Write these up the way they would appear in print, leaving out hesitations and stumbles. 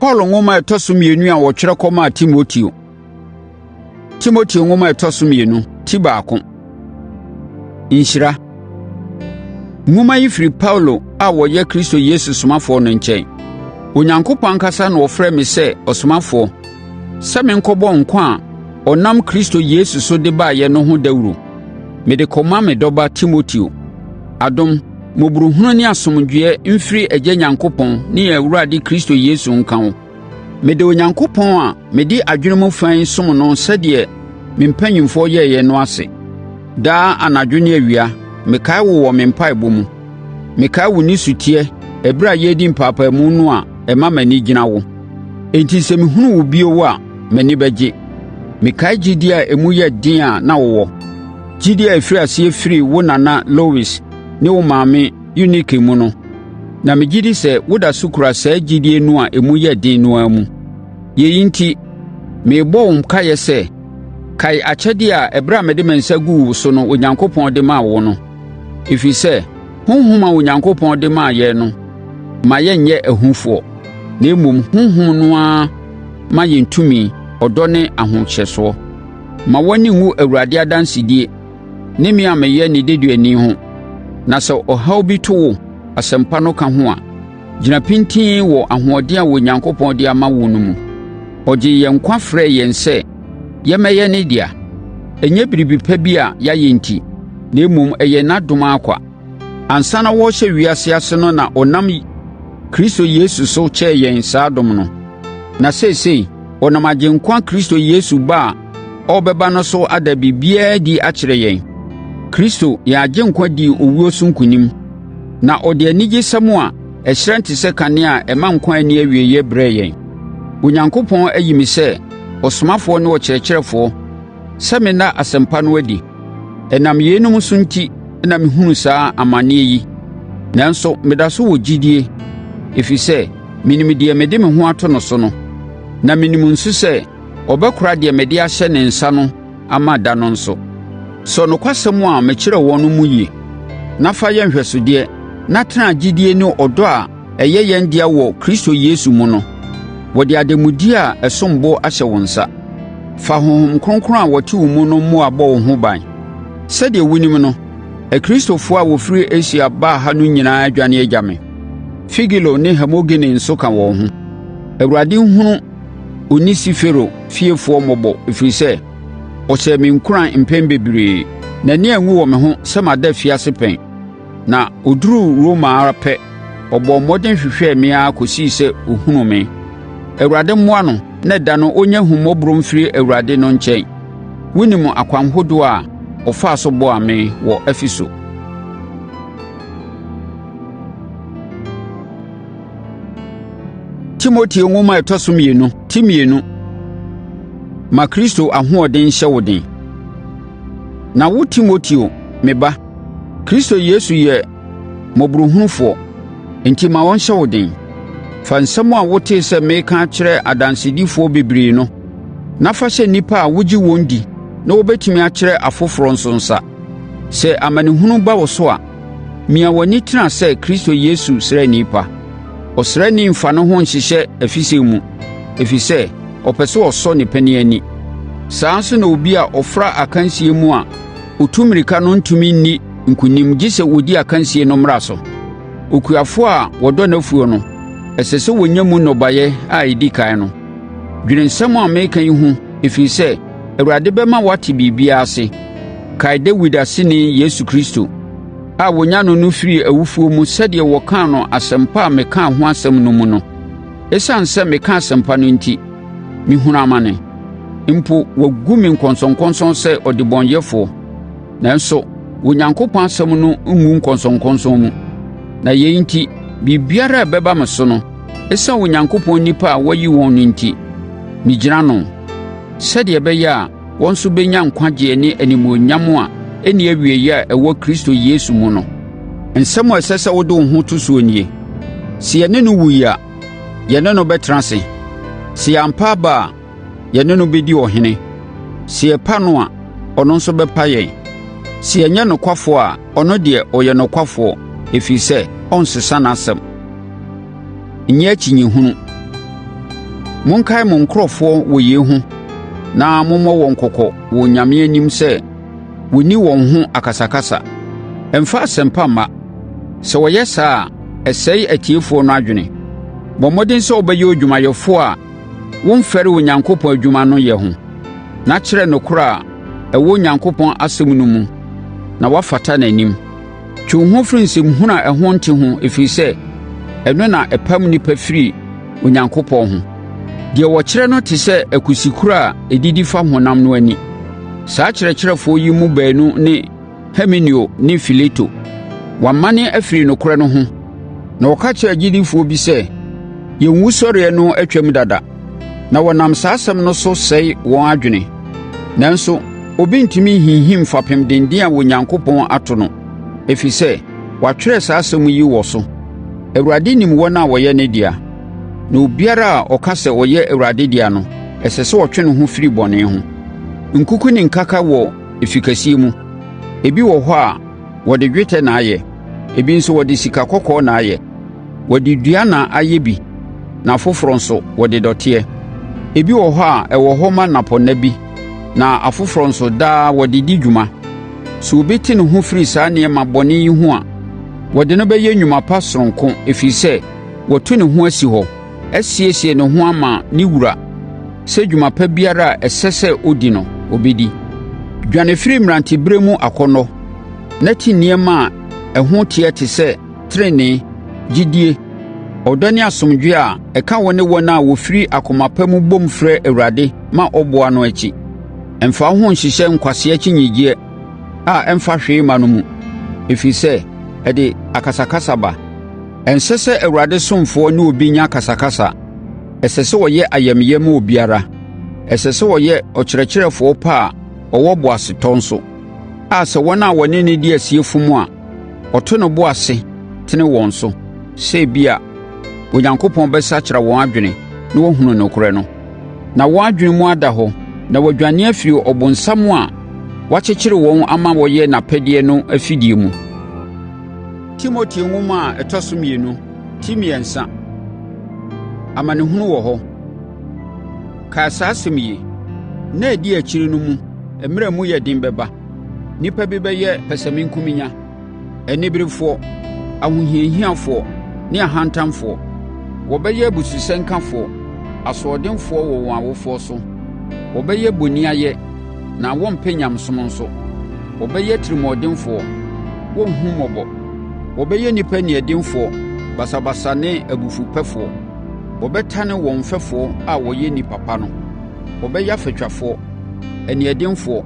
Paulo nwoma ɛtɔ so mmienu a wɔtwerɛ kɔmaa Timoteo. Timoteo nwoma ɛtɔ so mmienu, ti baako. Nhyira. Nwoma yi firi Paulo a wɔyɛ Kristo Yesu somafoɔ no nkyɛn. Onyankopɔn ankasa na ɔfrɛ me sɛ ɔsomafoɔ, sɛ menkɔbɔ nkwa a ɔnam Kristo Yesu so de baeɛ no ho dawuro. Mede kɔma me dɔba Timoteo. Adom, mmɔborɔhunu ne asomdwoeɛ mfiri Agya Nyankopɔn ne yɛn Awurade Kristo Yesu nka wo. Mede Onyankopɔn a mede adwene mu fan som no sɛdeɛ me mpanyimfoɔ yɛeɛ no ase. Daa anadwo ne awia, mekae wo wɔ me mpaebɔ mu. Mekae wo ne suteɛ ɛberɛ a yɛredi mpaapaemu no a ɛma m'ani gyina wo. Enti sɛ mehunu wo bio a m'ani bɛgye. Mekae gyidie a emu yɛ den a na wowɔ. Gyidie a ɛfiri aseɛ firi wo nana Lois ne wo maame Eunike mu no. Na megye di sɛ woda so kura saa gyidie no a emu yɛ den no ara mu. Yei nti, merebɔ wo nkaeɛ sɛ, kae akyɛdeɛ a ɛberɛ a mede me nsa guu wo so no Onyankopɔn de maa wo no. Ɛfiri sɛ, honhom a Onyankopɔn de maa yɛn no, ma yɛnyɛ ahufoɔ, na mmom honhom no ara ma yɛn tumi, ɔdɔ ne ahohyɛsoɔ. Ma w'ani ngu Awurade adansedie ne me a meyɛ ne deduani ho. Na sɛ ɔhaw bi to wo asɛmpa no ka ho a, gyina pintinn wɔ ahoɔden a Onyankopɔn de ama wo no mu. Ɔgye yɛn nkwa frɛɛ yɛn sɛ yɛmmɛyɛ ne dea. Ɛnyɛ biribi pa bi a yɛayɛ nti, na mmom ɛyɛ n'adom akwa. Ansa na wɔrehyɛ wiase ase no na ɔnam Kristo Yesu so kyɛɛ yɛn saa adom no. Na seesei, ɔnam Agyenkwa Kristo Yesu ba a ɔrebɛba no so ada biribiara di akyerɛ yɛn. Kristo yɛn Agyenkwa dii owuo so nkonim, na ɔde anigyesɛm a ɛhyerɛn te sɛ kanea a ɛma nkwa ani awieeɛ brɛɛ yɛn. Onyankopɔn ayi me sɛ ɔsomafoɔ ne ɔkyerɛkyerɛfoɔ sɛ menna asɛmpa no adi. Ɛnam yeinom so nti na mehunu saa amanneɛ yi. Nanso meda so wɔ gyidie, ɛfiri sɛ menim deɛ mede me ho ato no so no, na menim nso sɛ ɔbɛkora deɛ mede ahyɛ ne nsa no ama da no nso. Sɔ nokwasɛm a mekyerɛ wɔn no mu yie, na fa yɛ nhwɛsodeɛ, na tena gyidie ne ɔdɔ a ɛyɛ yɛn dea wɔ Kristo Yesu mu no. Wɔde ademudeɛ a ɛsom bo ahyɛ wo nsa. Fa Honhom Kronkron a wɔte wo mu no mmoa bɔ wo ho ban. Sɛdeɛ wonim no, Akristofoɔ a wɔfiri Asia baa ha no nyinaa adwane agya me. Figelo ne Hermogene nso ka wɔn ho. Awurade nhunu Onisifero fiefoɔ mmɔbɔ, ɛfiri sɛ ɔhyɛɛ me nkuran mpɛn bebree. N'ani angu wɔ me ho sɛ mada afiase pɛn. Na ɔduruu Roma ara pɛ, ɔbɔɔ mmɔden hwehwɛɛ me ara kɔsii sɛ ɔhunuu me. Awurade mmoa no na da no ɔnya ahummɔborɔ mfiri Awurade no nkyɛn. Wonim akwan hodoɔ a ɔfaa so boaa me wɔ Efeso. Timoteo nwoma ɛtɔ so mmienu, ti mmienu. Ma Kristo ahoɔden hyɛ wo den. Na wo Timoteo, me ba, Kristo Yesu yɛ mmɔborɔhunufoɔ, enti ma wɔnhyɛ wo den. Fa nsɛm a wotee sɛ meka akyerɛ adansedifoɔ bebree no, na fa hyɛ nnipa a wogye wɔn di na wobɛtumi akyerɛ afoforɔ nso nsa. Sɛ amanehunu ba wo so a, mia w'ani tena sɛ Kristo Yesu srɛni pa. Ɔsrɛni mfa ne ho nhyehyɛ afisɛ mu, ɛfiri sɛ ɔpɛ sɛ ɔsɔ ne pani ani. Saa nso na obi a ɔfra akansie mu a ɔtu mmirika no ntumi nni nkonim gye sɛ wɔdi akansie no mmara so. Okuafoɔ a wɔdɔ n'afuo no, ɛsɛ sɛ wɔnya mu nnɔbaeɛ a ɛdi kan no. Dwene nsɛm a meka yi ho, ɛfiri sɛ Awurade bɛma woate biribiara ase. Kae Dawid aseni Yesu Kristo a wɔnya no firi awufoɔ mu sɛdeɛ wɔkaa no asɛmpa a mekaa ho asɛm no mu no. Ɛsiane sɛ mekaa asɛmpa no enti, mehunu amane. Mpo wagu me nkɔnsɔnkɔnsɔn sɛ ɔdebɔnyɛfoɔ. Nanso Onyankopɔn asɛm no ngu nkɔnsɔnkɔnsɔn mu. Na yei nti, biribiara a ɛbɛba me so no, ɛsiane Onyankopɔn nnipa a wayi wɔn no enti, megyina no, sɛdeɛ ɛbɛyɛ a wɔn nso bɛnya nkwagyeɛ ne animuonyam a ɛnni awieeɛ a ɛwɔ Kristo Yesu mu no. Nsɛm a ɛsɛ sɛ wode wo ho to soɔ nie: sɛ yɛne no wuyi a, yɛne no bɛtena ase. Sɛ yɛampa aba a, yɛne no bɛdi ɔhene. Sɛ yɛpa no a, ɔno nso bɛpa yɛn. Sɛ yɛnyɛ nokwafoɔ a, ɔno deɛ ɔyɛ nokwafoɔ, ɛfiri sɛ ɔnsesa n'asɛm. Nyɛ akyinnyehunu. Monkae mo nkurɔfoɔ wɔ yei ho na mommɔ wɔn kɔkɔ wɔ Nyame anim sɛ wɔnni wɔn ho akasakasa. Ɛmfa asɛmpa mma. Sɛ wɔyɛ saa a, ɛsɛe atiefoɔ no adwene. Bɔ mmɔden sɛ wobɛyɛ odwumayɛfoɔ a womfɛre Onyankopɔn adwuma no yɛ ho, na kyerɛ nokorɛ a ɛwɔ Onyankopɔn asɛm no mu na woafata n'anim. Twe wo ho firi nsɛmhunu a ɛho nte ho, ɛfiri sɛ ɛno na ɛpam nnipa firi Onyankopɔn ho. Deɛ wɔkyerɛ no te sɛ akusikuro a ɛdidi fa honam no ani. Saa kyerɛkyerɛfoɔ yi mu baanu ne Himeneo ne Fileto. Wɔamane afiri nokorɛ no ho, na wɔka kyerɛ agyidifoɔ bi sɛ, yɛn wusɔreɛ no atwam dada, na wɔnam saa asɛm no so sɛe wɔn adwene. Nanso, obi ntumi hinhim fapem denden a Onyankopɔn ato no, ɛfiri sɛ, wɔatwerɛ saa asɛm yi wɔ so. Awurade nim wɔn a wɔyɛ ne dea, na obiara a ɔka sɛ ɔyɛ Awurade dea no, ɛsɛ sɛ ɔtwe ne ho firi bɔne ho. Nkuku ne nkaka wɔ efikɛseɛ mu. Ebi wɔ hɔ a wɔde dwetɛ na ayɛ, ebi nso wɔde sikakɔkɔɔ na ayɛ. Wɔde dua na ayɛ bi, na afoforɔ nso wɔde dɔteɛ. Ebi wɔ hɔ a ɛwɔ hɔ ma nnapɔnna bi, na afoforɔ nso daa wɔde di dwuma. Sɛ obi te ne ho firi saa nneɛma bɔne yi ho a, wɔde no bɛyɛ nnwuma pa sononko, ɛfiri sɛ wɔto ne ho asi hɔ, asiesie ne ho ama ne wura sɛ dwuma pa biara a ɛsɛ sɛ ɔdi no, ɔbɛdi. Dwane firi mmeranteberɛ mu akɔnnɔ, na ti nneɛma a ɛho teɛ te sɛ tenenee, gyidie, ɔdɔ ne asomdwoeɛ a ɛka wɔ ne wɔn a wɔfiri akoma pa mu bom frɛ Awurade ma ɔboa no akyi. Ɛmfa wo ho nhyehyɛ nkwasea kyinnyegyeɛ a ɛmfa hwee ma no mu, ɛfiri sɛ ɛde akasakasa ba. Ɛnsɛ sɛ Awurade somfoɔ ne obi nya akasakasa. Ɛsɛ sɛ wɔyɛ ayamyɛ ma obiara. Ɛsɛ sɛ wɔyɛ ɔkyerɛkyerɛfoɔ pa a ɔwɔ boasetɔ nso, a sɛ wɔn a wɔne ne di asie fom a, ɔto no bo ase tene wɔn so, sɛ ebia Onyankopɔn bɛsakyera wɔn adwene na wɔahunu nokorɛ no, na wɔn adwene mu ada hɔ, na wɔadwane afiri ɔbonsam a wakyekyere wɔn ama wɔyɛ n'apɛdeɛ no afidie mu. Timoteo nwoma a ɛtɔ so 2 ti 3. Amanehunu wɔ hɔ. Kae saa asɛm yi, na ɛdi akyire no mu, mmerɛ mu yɛ den bɛba. Nnipa bi bɛyɛ pɛsɛmenkuminya, aniberefoɔ, ahohiahiafoɔ ne ahantanfoɔ. Wɔbɛyɛ abususɛnkafoɔ, asoɔdenfoɔ wɔ wɔn awofoɔ so. Wɔbɛyɛ boniayɛ, na wɔmpɛ nyamsom nso. Wɔbɛyɛ tirimɔdenfoɔ, wɔnhu mmɔbɔ. Wɔbɛyɛ nnipa niɛdenfoɔ, basabasa ne abufupɛfoɔ. Wɔbɛtane wɔn mfɛfoɔ a wɔyɛ nnipa pa no. Wɔbɛyɛ afatwafoɔ, aniɛdenfoɔ,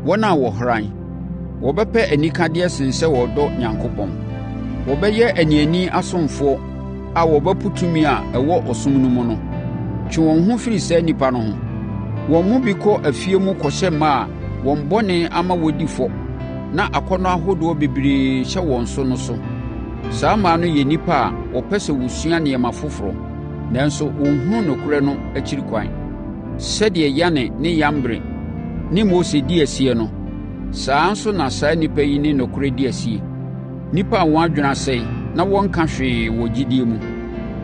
wɔn a wɔhran. Wɔbɛpɛ anikadeɛ sen sɛ wɔdɔ Onyankopɔn. Wɔbɛyɛ aniani asomfoɔ a wɔbɛpo tumi a ɛwɔ ɔsom no mu no. Twe wɔn ho firi saa nnipa no ho. Wɔn mu bi kɔ afie mu kɔhyɛ mmaa a wɔn bɔne ama wɔdi fɔ, na akɔnnɔ ahodoɔ bebree hyɛ wɔn so no so. Saa mmaa no yɛ nnipa a wɔpɛ sɛ wɔsua nneɛma foforɔ, nanso wɔnhunu nokorɛ no akyiri kwan. Sɛdeɛ Yane ne Yambre ne Mose di asie no, saa nso na saa nnipa yi ne nokorɛ di asie. Nnipa a wɔn adwene asɛe na wɔnka hwee wɔ gyidie mu.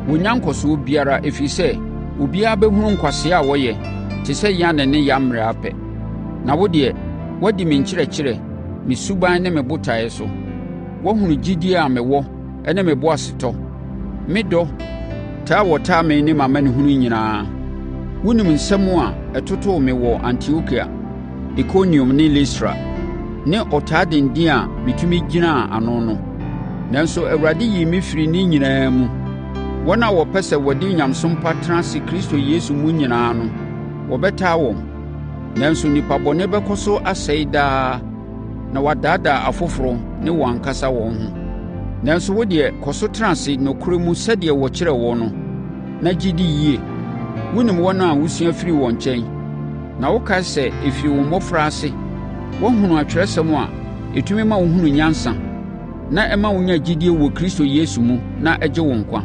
Wɔnya nkɔsoɔ biara, ɛfiri sɛ obiara bɛhunu nkwasea a wɔyɛ te sɛ Yane ne Yambre apɛ. Na wo deɛ, woadi me nkyerɛkyerɛ, me suban ne me botaeɛ so. Woahunu gyidie a mewɔ ne me boasetɔ, me dɔ, taa wɔtaa me ne m'amanehunu nyinaa. Wonim nsɛm a ɛtotoo me wɔ Antiokia, Ikoniom ne Listra, ne ɔtaa denden a metumi gyinaa ano no. Nanso Awurade yii me firi ne nyinaa mu. Wɔn a wɔpɛ sɛ wɔde nyamsom pa tena ase Kristo Yesu mu nyinaa no, wɔbɛtaa wɔn. Nanso nnipa bɔne bɛkɔ so asɛe daa, na wadaadaa afoforɔ ne wɔn ankasa wɔn ho. Nanso wo deɛ, kɔ so tena ase nokorɛ mu sɛdeɛ wɔkyerɛ wɔn no, na gye di yie. Wonim wɔn a wosua firi wɔn nkyɛn, na wokae sɛ ɛfiri wo mmɔfra ase woahunu Atwerɛsɛm a ɛtumi ma wohunu nyansa, na ɛma wonya gyidie wɔ Kristo Yesu mu na ɛgye wo nkwa.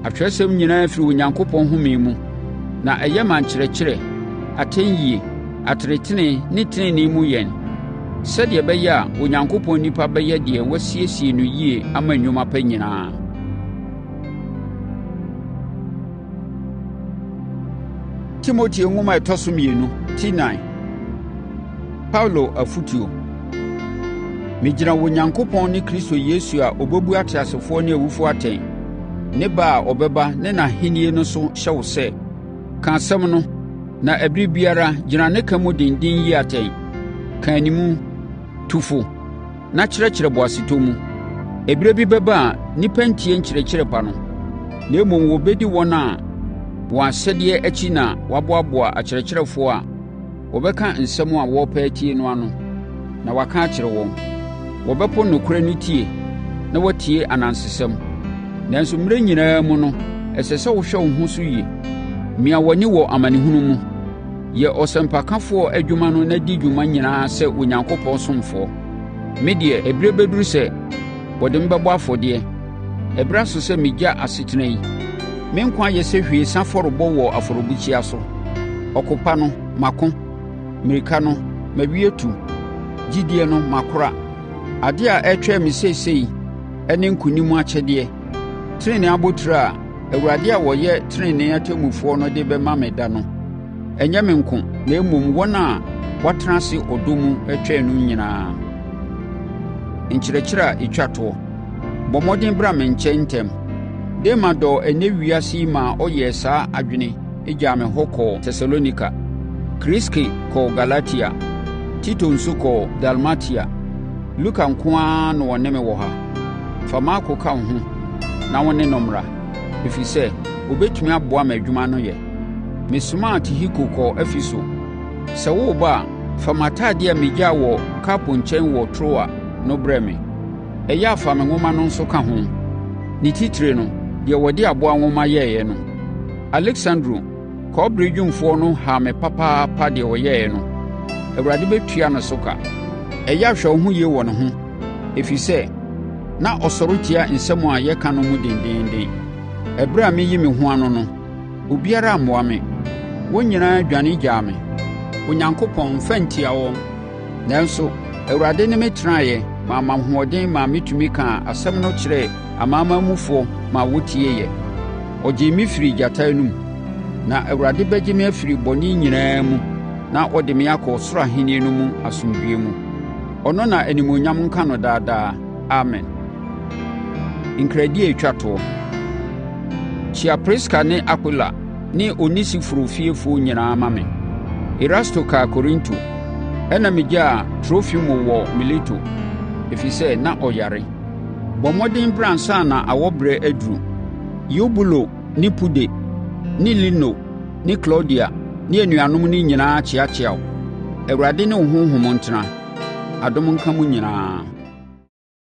Atwerɛsɛm nyinaa firi Onyankopɔn home mu, na ɛyɛ ma nkyerɛkyerɛ, atɛnyie, ateretene ne tenenee mu yɛn, sɛdeɛ ɛbɛyɛ a Onyankopɔn nnipa bɛyɛ deɛ wasiesie no yie ama nnwuma pa nyinaa. Timoteo nwoma ɛtɔ so mmienu ti 9. Paulo afotuo. Megyina Onyankopɔn ne Kristo Yesu a ɔbɛbu ateasefoɔ ne awufoɔ atɛn, ne ba a ɔbɛba ne n'ahennie no so hyɛ wo sɛ, ka asɛm no, na ɛberɛ biara gyina ne ka mu denden yi atɛn, ka animu, tu fo, na kyerɛkyerɛ boasetɔ mu. Ɛberɛ bi bɛba a nnipa ntie nkyerɛkyerɛ pa no, na mmom wɔbɛdi wɔn a wɔn asɛdeɛ akyi na wɔaboaboa akyerɛkyerɛfoɔ a wɔbɛka nsɛm a wɔrepɛ atie no ano, na wɔaka akyerɛ wɔn. Wɔbɛpo nokorɛ no tie na wɔatie anansesɛm. Nanso mmerɛ nyinaa mu no, ɛsɛ sɛ wohwɛ wo ho so yie. Mia w'ani wɔ amanehunu mu. Yɛ ɔsɛmpakafoɔ adwuma no na di dwuma nyinaa sɛ Onyankopɔn ɔsomfoɔ. Me deɛ, ɛberɛ bɛduru sɛ wɔde me bɛbɔ afɔdeɛ. Ɛberɛ aso sɛ megya asetena yi. Me nkwa ayɛ sɛ hwiesa afɔrebɔ wɔ afɔrebukyia so. Ɔkopa no, mako. Mmirika no, mawie tu. Gyidie no, makora. Adeɛ a ɛretwɛn me seesei ne nkonim akyɛdeɛ. Tenenee abotire a Awurade a wɔyɛ tenenee atemmufoɔ no de bɛma me da no. Ɛnyɛ me nko, na mmom wɔn a wɔatena ase ɔdɔ mu twɛn no nyinaa. Nkyerɛkyerɛ a ɛtwa toɔ. Bɔ mmɔden bra me nkyɛn ntɛm. Dema dɔ ɛnɛ wiase yi ma ɔyɛɛ saa adwene gyaa me hɔ kɔɔ Tesalonika. Kriske kɔɔ Galatia. Tito nso kɔɔ Dalmatia. Luka nko ara na ɔne me wɔ ha. Fa Marko ka wo ho na wo ne no mmra, ɛfiri sɛ ɔbɛtumi aboa me adwuma no yɛ. Mesomaa Tihiko kɔɔ Efeso. Sɛ woreba a, fa m'atadeɛ a megyaa wɔ Karpo nkyɛn wɔ Troa no brɛ me. Ɛyɛ a fa me nwoma no nso ka ho. Ne titire no, deɛ wɔde aboa nwoma yɛeɛ no. Aleksandro, kɔbere dwumfoɔ no haa me papaapa deɛ ɔyɛeɛ no. Awurade bɛtua no so ka. Ɛyɛ a hwɛ wo ho yie wɔ ne ho, ɛfiri sɛ na ɔsɔre tia nsɛm a yɛka no mu dendeenden. Ɛberɛ a meyi me ho ano no, obiara ammoa me. Wɔn nyinaa dwane gyaa me. Onyankopɔn mfa ntia wɔn. Nanso Awurade ne me tenaeɛ ma ahoɔden ma metumi kaa asɛm no kyerɛɛ amanamanmufoɔ ma wɔtieeɛ. Ɔgyee me firi gyata anom, na Awurade bɛgye me afiri bɔne nyinaa mu na ɔde me akɔ ɔsoro ahennie no mu asomdwoeɛ mu. Ɔno na animuonyam nka no daadaa. Amen. Nkradi a ɛtwa toɔ. Kyia Priska ne Aquila ne Onesiforo fiefoɔ nyinaa ma me. Erasto kaa Korinto, ɛna megyaa Trofimo wɔ Mileto, ɛfiri sɛ na ɔyare. Bɔ mmɔden bra ansa na awɔberɛ aduru. Eubulo ne Pude ne Lino ne Klaudia ne anuanom no nyinaa kyeakyea wo. Awurade ne wo honhom ntena. Adom nka mu nyinaa.